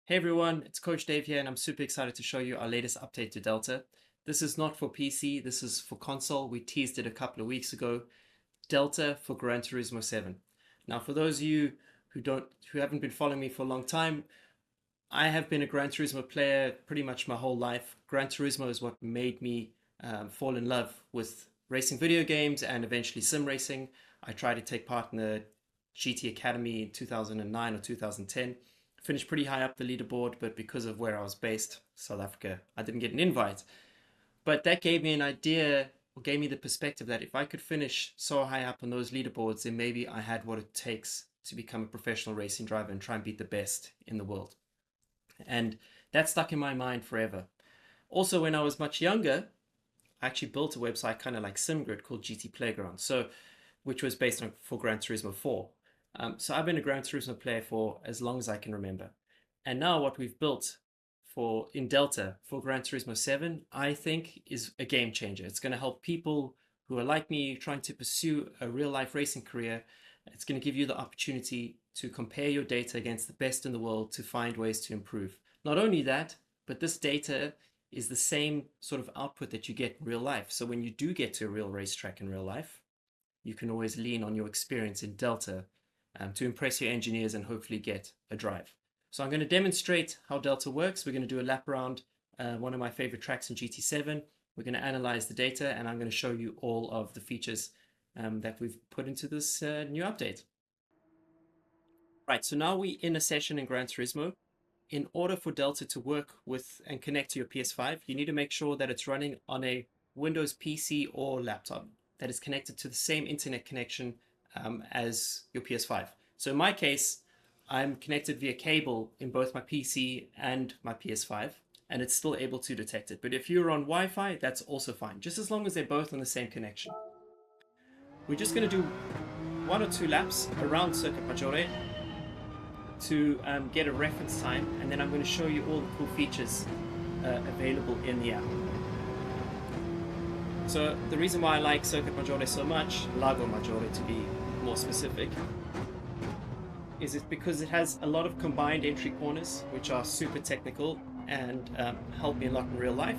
Hey everyone, it's Coach Dave here, and I'm super excited to show you our latest update to Delta. This is not for PC, this is for console. We teased it a couple of weeks ago. Delta for Gran Turismo 7. Now, for those of you who haven't been following me for a long time, I have been a Gran Turismo player pretty much my whole life. Gran Turismo is what made me fall in love with racing video games and eventually sim racing. I tried to take part in the GT Academy in 2009 or 2010. Finished pretty high up the leaderboard, but because of where I was based, South Africa, I didn't get an invite. But that gave me an idea, or gave me the perspective that if I could finish so high up on those leaderboards, then maybe I had what it takes to become a professional racing driver and try and beat the best in the world. And that stuck in my mind forever. Also, when I was much younger, I actually built a website kind of like SimGrid called GT Playground, which was based on for Gran Turismo 4. So I've been a Gran Turismo player for as long as I can remember. And now what we've built in Delta for Gran Turismo 7, I think is a game changer. It's going to help people who are like me trying to pursue a real life racing career. It's going to give you the opportunity to compare your data against the best in the world to find ways to improve. Not only that, but this data is the same sort of output that you get in real life. So when you do get to a real racetrack in real life, you can always lean on your experience in Delta to impress your engineers and hopefully get a drive. So I'm going to demonstrate how Delta works. We're going to do a lap around one of my favorite tracks in GT7. We're going to analyze the data, and I'm going to show you all of the features that we've put into this new update. Right, so now we're in a session in Gran Turismo. In order for Delta to work with and connect to your PS5, you need to make sure that it's running on a Windows PC or laptop that is connected to the same internet connection as your PS5. So in my case, I'm connected via cable in both my PC and my PS5, and it's still able to detect it. But if you're on Wi-Fi, that's also fine, just as long as they're both on the same connection. We're just going to do 1 or 2 laps around Circuit Maggiore to get a reference time, and then I'm going to show you all the cool features available in the app. So the reason why I like Circuit Maggiore so much, Lago Maggiore to be more specific, is it's because it has a lot of combined entry corners, which are super technical and help me a lot in real life.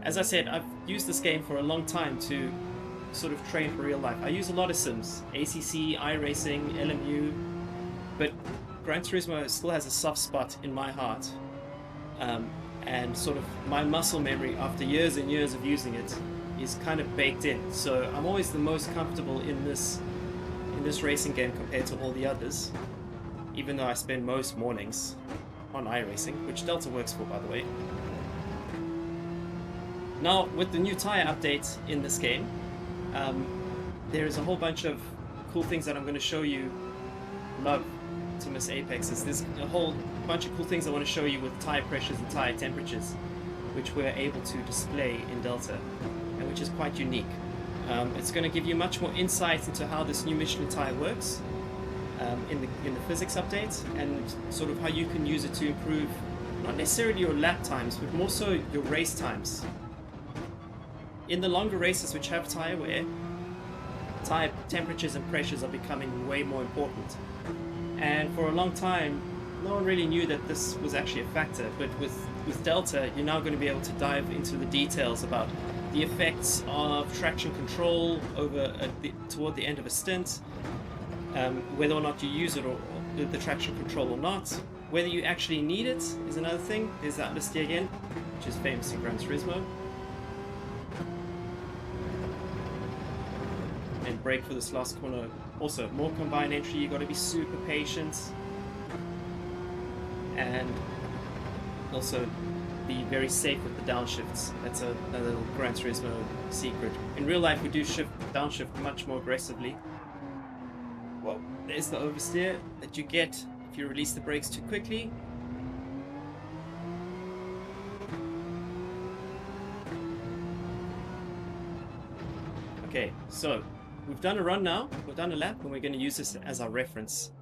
As I said, I've used this game for a long time to sort of train for real life. I use a lot of sims, ACC, iRacing, LMU, but Gran Turismo still has a soft spot in my heart, and sort of my muscle memory after years and years of using it is kind of baked in. So I'm always the most comfortable in this racing game compared to all the others, even though I spend most mornings on iRacing, which Delta works for, by the way. Now, with the new Tyre update in this game, there is a whole bunch of cool things that I'm going to show you. Love to miss Apexes. There's a whole bunch of cool things I want to show you with Tyre Pressures and Tyre Temperatures, which we're able to display in Delta, and which is quite unique. It's going to give you much more insight into how this new Michelin tyre works in the physics update, and sort of how you can use it to improve not necessarily your lap times, but more so your race times. In the longer races which have tyre wear, tyre temperatures and pressures are becoming way more important. And for a long time, no one really knew that this was actually a factor, but with Delta, you're now going to be able to dive into the details about the effects of traction control toward the end of a stint, whether or not you use it or the traction control or not. Whether you actually need it is another thing. There's that list here again, which is famous in Gran Turismo. And brake for this last corner. Also, more combined entry, you got to be super patient, and also be very safe with the downshifts. That's a little Gran Turismo secret. In real life, we do downshift much more aggressively. Well, there's the oversteer that you get if you release the brakes too quickly. Okay, so we've done a run now, we've done a lap, and we're going to use this as our reference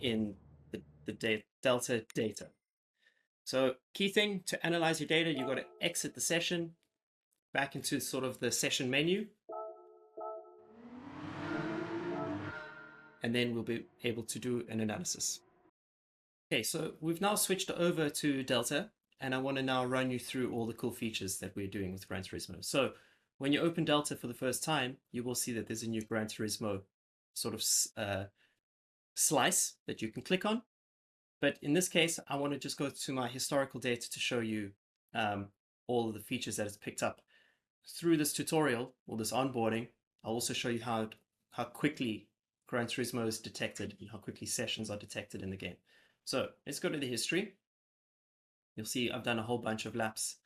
in the Delta data. So key thing to analyze your data, you've got to exit the session back into sort of the session menu, and then we'll be able to do an analysis. Okay, so we've now switched over to Delta, and I want to now run you through all the cool features that we're doing with Gran Turismo. So when you open Delta for the first time, you will see that there's a new Gran Turismo sort of slice that you can click on. But in this case, I want to just go to my historical data to show you all of the features that it's picked up. Through this tutorial or this onboarding, I'll also show you how quickly Gran Turismo is detected and how quickly sessions are detected in the game. So let's go to the history. You'll see I've done a whole bunch of laps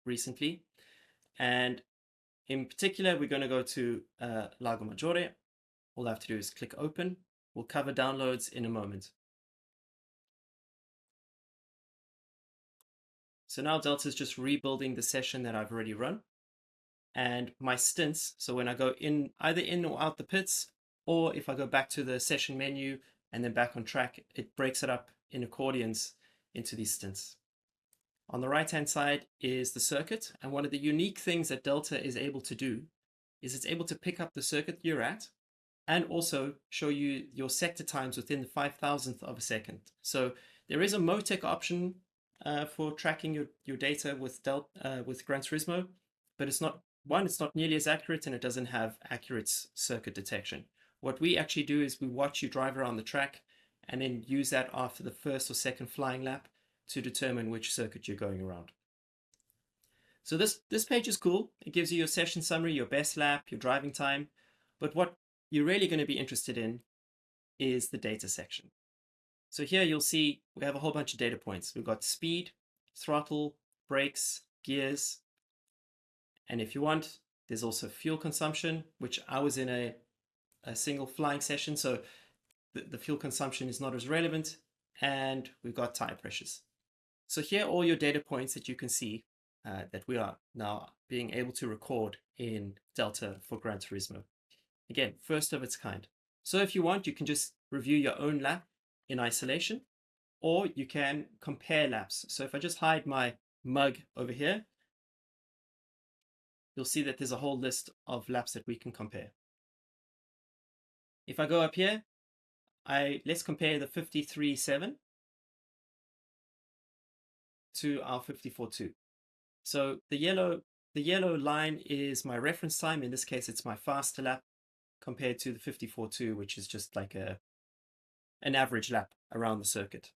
recently. And in particular, we're going to go to Lago Maggiore. All I have to do is click open. We'll cover downloads in a moment. So now Delta is just rebuilding the session that I've already run. And my stints, so when I go in, either in or out the pits, or if I go back to the session menu and then back on track, it breaks it up in accordions into these stints. On the right-hand side is the circuit, and one of the unique things that Delta is able to do is it's able to pick up the circuit you're at and also show you your sector times within the 5,000th of a second. So there is a Motec option for tracking your data with Gran Turismo, but it's not nearly as accurate, and it doesn't have accurate circuit detection. What we actually do is we watch you drive around the track and then use that after the first or second flying lap to determine which circuit you're going around. So this page is cool. It gives you your session summary, your best lap, your driving time, but what you're really going to be interested in is the data section. So here you'll see we have a whole bunch of data points. We've got speed, throttle, brakes, gears, and if you want, there's also fuel consumption, which I was in a single flying session, so the fuel consumption is not as relevant, and we've got tire pressures. So here are all your data points that you can see that we are now being able to record in Delta for Gran Turismo. Again, first of its kind. So if you want, you can just review your own lap in isolation, or you can compare laps. So if I just hide my mug over here, you'll see that there's a whole list of laps that we can compare. If I go up here, let's compare the 53.7 to our 54.2. So the yellow line is my reference time. In this case, it's my faster lap compared to the 54.2, which is just like an average lap around the circuit.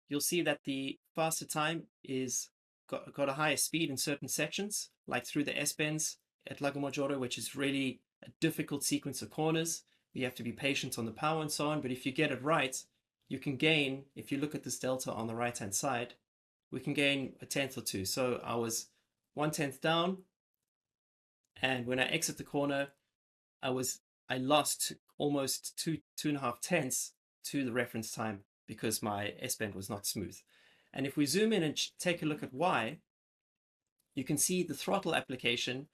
You'll see that the faster time is got a higher speed in certain sections, like through the S-bends at Lago Maggiore, which is really a difficult sequence of corners. You have to be patient on the power and so on, but if you get it right, you can gain, if you look at this delta on the right-hand side, we can gain a tenth or two. So I was 1/10 down, and when I exit the corner, I lost almost 2.5 tenths to the reference time because my S-bend was not smooth. And if we zoom in and take a look at why, you can see the throttle application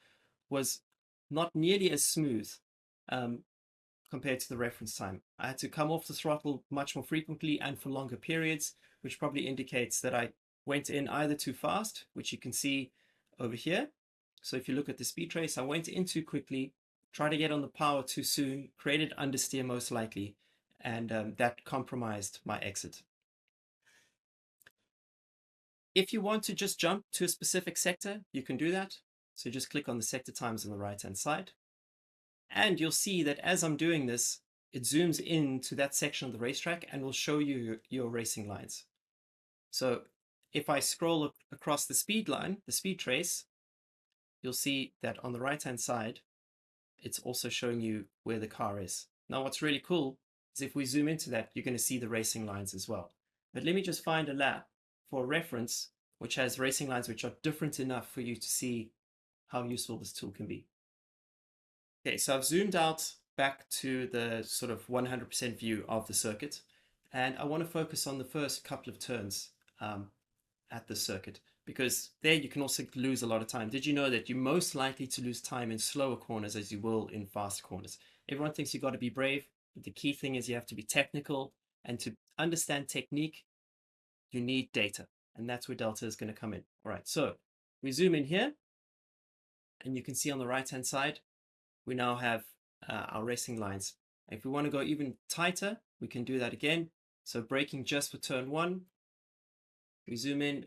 was not nearly as smooth compared to the reference time. I had to come off the throttle much more frequently and for longer periods, which probably indicates that I went in either too fast, which you can see over here. So if you look at the speed trace, I went in too quickly, tried to get on the power too soon, created understeer most likely, and that compromised my exit. If you want to just jump to a specific sector, you can do that. So just click on the sector times on the right-hand side. And you'll see that as I'm doing this, it zooms into that section of the racetrack and will show you your racing lines. So if I scroll across the speed line, the speed trace, you'll see that on the right-hand side, it's also showing you where the car is. Now, what's really cool is if we zoom into that, you're going to see the racing lines as well. But let me just find a lap for reference, which has racing lines which are different enough for you to see how useful this tool can be. Okay, so I've zoomed out back to the sort of 100% view of the circuit, and I want to focus on the first couple of turns at the circuit, because there you can also lose a lot of time. Did you know that you're most likely to lose time in slower corners as you will in fast corners? Everyone thinks you've got to be brave, but the key thing is you have to be technical, and to understand technique, you need data, and that's where Delta is going to come in. All right, so we zoom in here, and you can see on the right-hand side, we now have our racing lines. If we want to go even tighter, we can do that again. So braking just for turn 1. We zoom in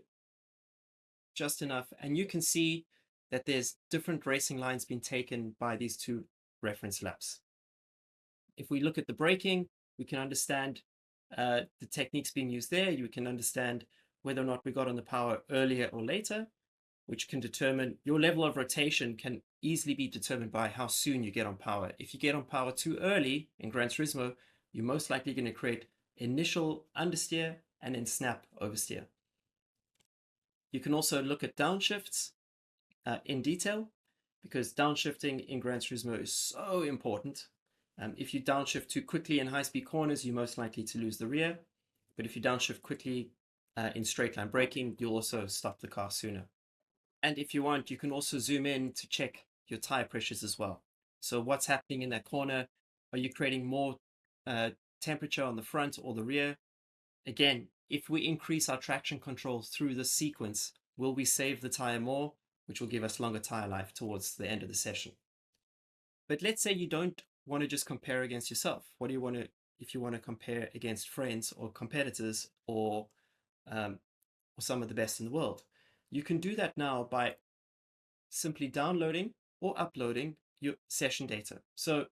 just enough, and you can see that there's different racing lines being taken by these two reference laps. If we look at the braking, we can understand the techniques being used there. You can understand whether or not we got on the power earlier or later, which can determine your level of rotation can easily be determined by how soon you get on power. If you get on power too early in Gran Turismo, you're most likely going to create initial understeer and then snap oversteer. You can also look at downshifts in detail, because downshifting in Gran Turismo is so important. If you downshift too quickly in high-speed corners, you're most likely to lose the rear. But if you downshift quickly in straight-line braking, you'll also stop the car sooner. And if you want, you can also zoom in to check your tire pressures as well. So what's happening in that corner? Are you creating more temperature on the front or the rear? Again, if we increase our traction control through the sequence, will we save the tire more, which will give us longer tire life towards the end of the session? But let's say you don't want to just compare against yourself. What do you want to, if you want to compare against friends or competitors or some of the best in the world? You can do that now by simply downloading or uploading your session data. So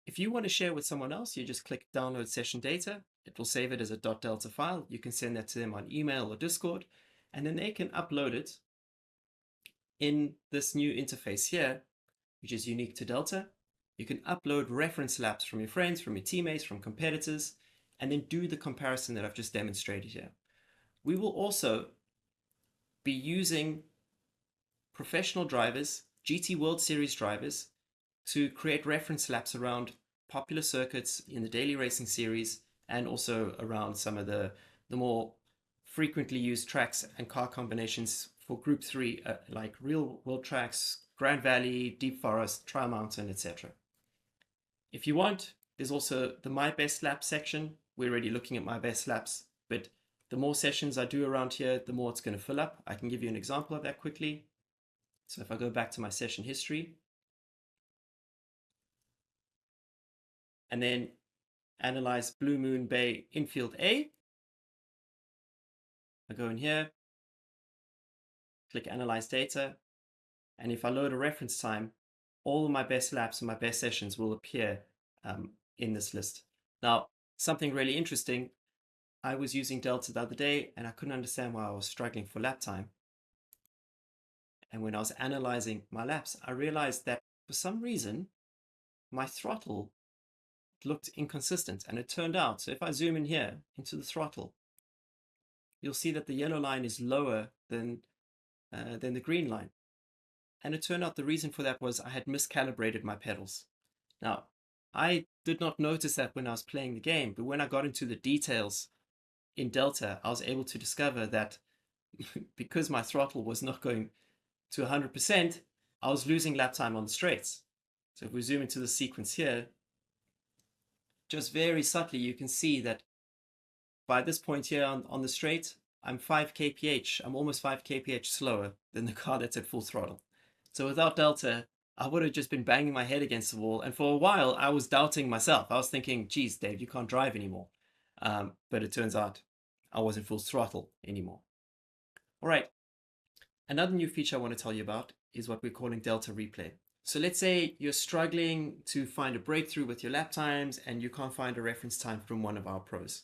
if you want to share with someone else, you just click download session data. It will save it as a .delta file. You can send that to them on email or Discord, and then they can upload it in this new interface here, which is unique to Delta. You can upload reference laps from your friends, from your teammates, from competitors, and then do the comparison that I've just demonstrated here. We will also be using professional drivers, GT World Series drivers, to create reference laps around popular circuits in the daily racing series, and also around some of the more frequently used tracks and car combinations for Group 3, like real world tracks, Grand Valley, Deep Forest, Trial Mountain, etc. If you want, there's also the My Best Lap section. We're already looking at My Best Laps, but the more sessions I do around here, the more it's going to fill up. I can give you an example of that quickly. So if I go back to my session history, and then analyze Blue Moon Bay Infield A, I go in here, click Analyze Data, and if I load a reference time, all of my best laps and my best sessions will appear in this list. Now, something really interesting, I was using Delta the other day and I couldn't understand why I was struggling for lap time. And when I was analyzing my laps, I realized that for some reason, my throttle looked inconsistent. And it turned out, so if I zoom in here into the throttle, you'll see that the yellow line is lower than the green line. And it turned out the reason for that was I had miscalibrated my pedals. Now, I did not notice that when I was playing the game, but when I got into the details in Delta, I was able to discover that because my throttle was not going to 100%, I was losing lap time on the straights. So if we zoom into the sequence here, just very subtly, you can see that by this point here on the straight, I'm 5 kph, I'm almost 5 kph slower than the car that's at full throttle. So without Delta, I would have just been banging my head against the wall. And for a while, I was doubting myself. I was thinking, geez, Dave, you can't drive anymore. But it turns out I wasn't full throttle anymore. All right. Another new feature I want to tell you about is what we're calling Delta Replay. So let's say you're struggling to find a breakthrough with your lap times and you can't find a reference time from one of our pros.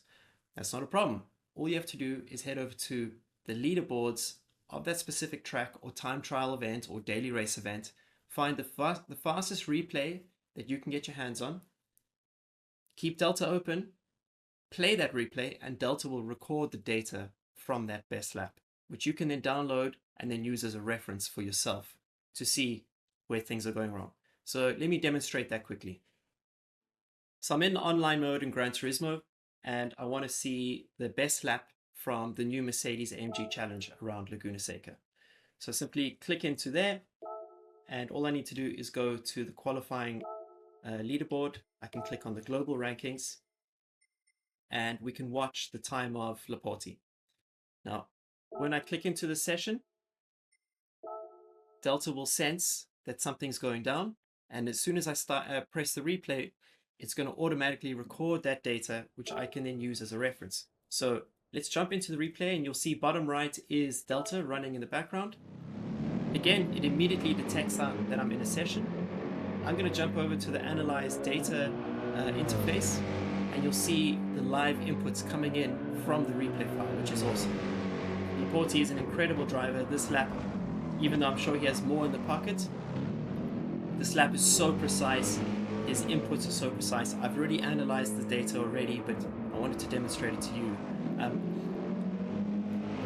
That's not a problem. All you have to do is head over to the leaderboards of that specific track or time trial event or daily race event, find the fastest replay that you can get your hands on, keep Delta open, play that replay, and Delta will record the data from that best lap, which you can then download and then use as a reference for yourself to see where things are going wrong. So let me demonstrate that quickly. So I'm in online mode in Gran Turismo, and I want to see the best lap from the new Mercedes AMG Challenge around Laguna Seca. So simply click into there, and all I need to do is go to the qualifying leaderboard. I can click on the global rankings, and we can watch the time of Laporte. Now, when I click into the session, Delta will sense that something's going down, and as soon as I press the replay, it's going to automatically record that data, which I can then use as a reference. So let's jump into the replay, and you'll see bottom right is Delta running in the background. Again, it immediately detects that I'm in a session. I'm going to jump over to the Analyze Data interface, and you'll see the live inputs coming in from the replay file, which is awesome. Laporte is an incredible driver. This lap, even though I'm sure he has more in the pocket, this lap is so precise. His inputs are so precise. I've already analyzed the data already, but I wanted to demonstrate it to you.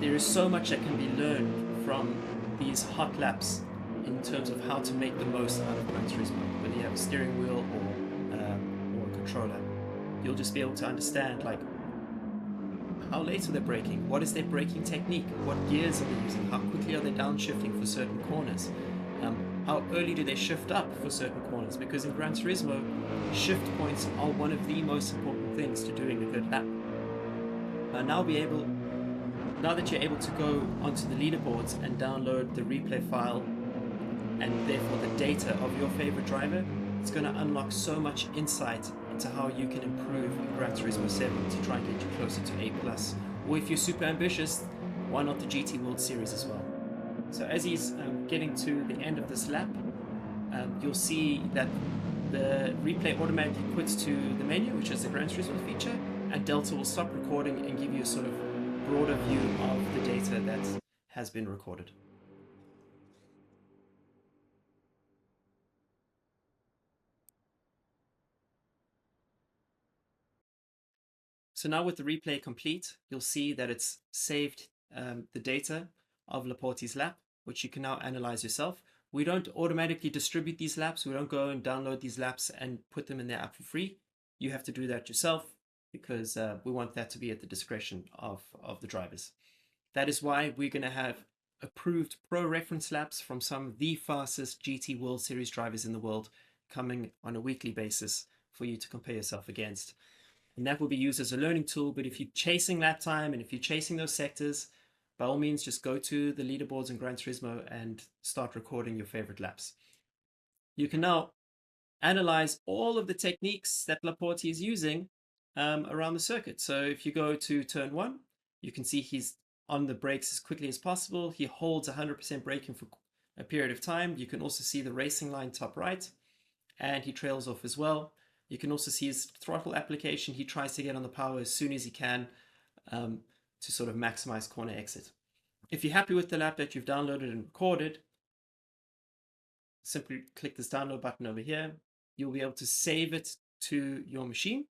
There is so much that can be learned from these hot laps in terms of how to make the most out of Gran Turismo, whether you have a steering wheel or a controller. You'll just be able to understand, like, how late are they braking? What is their braking technique? What gears are they using? How quickly are they downshifting for certain corners? How early do they shift up for certain corners? Because in Gran Turismo, shift points are one of the most important things to doing a good lap. Now that you're able to go onto the leaderboards and download the replay file and therefore the data of your favorite driver, it's going to unlock so much insight into how you can improve in Gran Turismo 7 to try and get you closer to A+. Or if you're super ambitious, why not the GT World Series as well? So as he's getting to the end of this lap, you'll see that the replay automatically quits to the menu, which is the Gran Turismo feature, and Delta will stop recording and give you a sort of broader view of the data that has been recorded. So now with the replay complete, you'll see that it's saved the data of Laporte's lap, which you can now analyze yourself. We don't automatically distribute these laps. We don't go and download these laps and put them in the app for free. You have to do that yourself because we want that to be at the discretion of the drivers. That is why we're going to have approved pro reference laps from some of the fastest GT World Series drivers in the world coming on a weekly basis for you to compare yourself against. And that will be used as a learning tool. But if you're chasing lap time and if you're chasing those sectors, by all means, just go to the leaderboards in Gran Turismo and start recording your favorite laps. You can now analyze all of the techniques that Laporte is using around the circuit. So if you go to turn 1, you can see he's on the brakes as quickly as possible. He holds 100% braking for a period of time. You can also see the racing line top right, and he trails off as well. You can also see his throttle application. He tries to get on the power as soon as he can to sort of maximize corner exit. If you're happy with the lap that you've downloaded and recorded, simply click this download button over here. You'll be able to save it to your machine.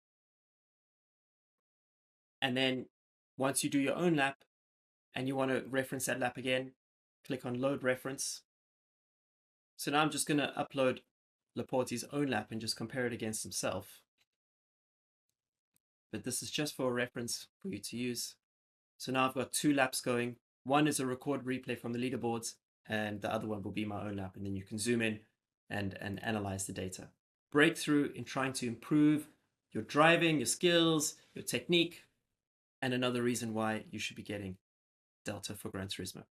And then once you do your own lap and you want to reference that lap again, click on load reference. So now I'm just going to upload Laporte's own lap and just compare it against himself. But this is just for a reference for you to use. So now I've got 2 laps going. One is a recorded replay from the leaderboards, and the other one will be my own lap. And then you can zoom in and analyze the data. Breakthrough in trying to improve your driving, your skills, your technique, and another reason why you should be getting Delta for Gran Turismo.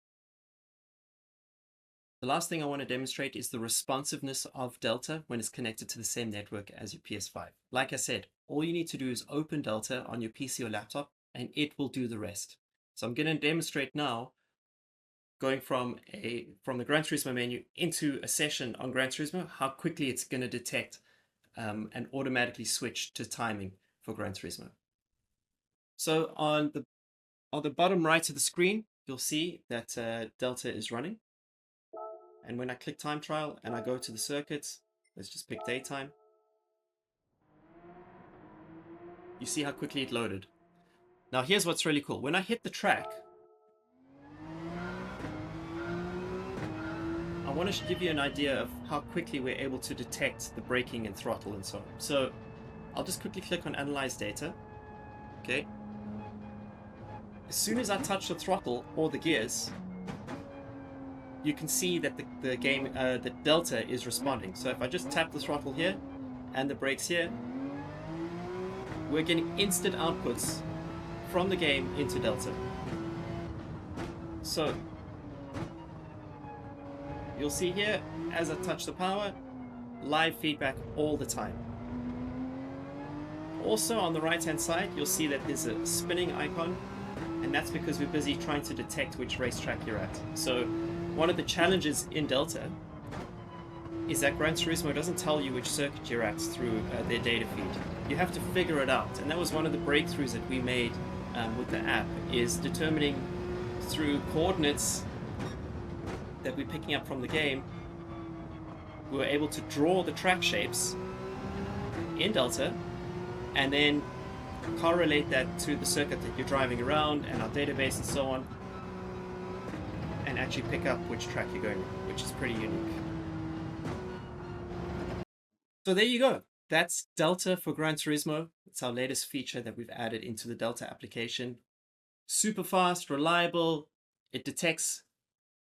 The last thing I want to demonstrate is the responsiveness of Delta when it's connected to the same network as your PS5. Like I said, all you need to do is open Delta on your PC or laptop, and it will do the rest. So I'm going to demonstrate now, going from the Gran Turismo menu into a session on Gran Turismo, how quickly it's going to detect and automatically switch to timing for Gran Turismo. So on the bottom right of the screen, you'll see that Delta is running. And when I click time trial and I go to the circuits, let's just pick daytime. You see how quickly it loaded. Now here's what's really cool. When I hit the track, I want to give you an idea of how quickly we're able to detect the braking and throttle and so on. So I'll just quickly click on Analyze Data. Okay. As soon as I touch the throttle or the gears, you can see that the Delta is responding. So if I just tap the throttle here and the brakes here, we're getting instant outputs from the game into Delta. So you'll see here, as I touch the power, live feedback all the time. Also on the right hand side, you'll see that there's a spinning icon, and that's because we're busy trying to detect which racetrack you're at. So one of the challenges in Delta is that Gran Turismo doesn't tell you which circuit you're at through their data feed. You have to figure it out, and that was one of the breakthroughs that we made with the app, is determining through coordinates that we're picking up from the game. We were able to draw the track shapes in Delta and then correlate that to the circuit that you're driving around and our database and so on, and actually pick up which track you're going on, which is pretty unique. So there you go. That's Delta for Gran Turismo. It's our latest feature that we've added into the Delta application. Super fast, reliable. It detects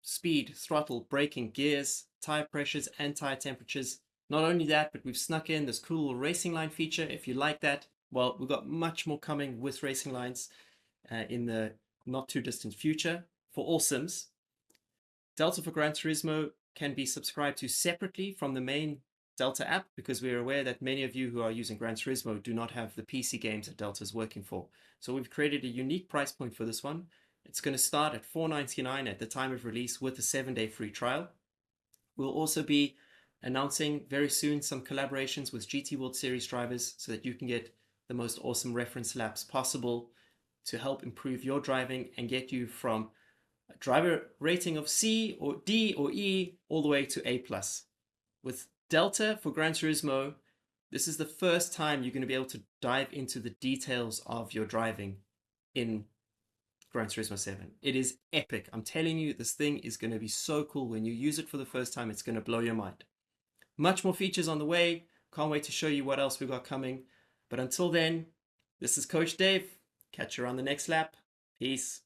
speed, throttle, braking, gears, tire pressures, and tire temperatures. Not only that, but we've snuck in this cool racing line feature. If you like that, well, we've got much more coming with racing lines in the not too distant future for all sims. Delta for Gran Turismo can be subscribed to separately from the main Delta app, because we're aware that many of you who are using Gran Turismo do not have the PC games that Delta is working for. So we've created a unique price point for this one. It's going to start at $4.99 at the time of release with a 7-day free trial. We'll also be announcing very soon some collaborations with GT World Series drivers so that you can get the most awesome reference laps possible to help improve your driving and get you from a driver rating of C or D or E all the way to A+. With Delta for Gran Turismo, this is the first time you're going to be able to dive into the details of your driving in Gran Turismo 7. It is epic. I'm telling you, this thing is going to be so cool. When you use it for the first time, it's going to blow your mind. Much more features on the way. Can't wait to show you what else we've got coming. But until then, this is Coach Dave. Catch you on the next lap. Peace.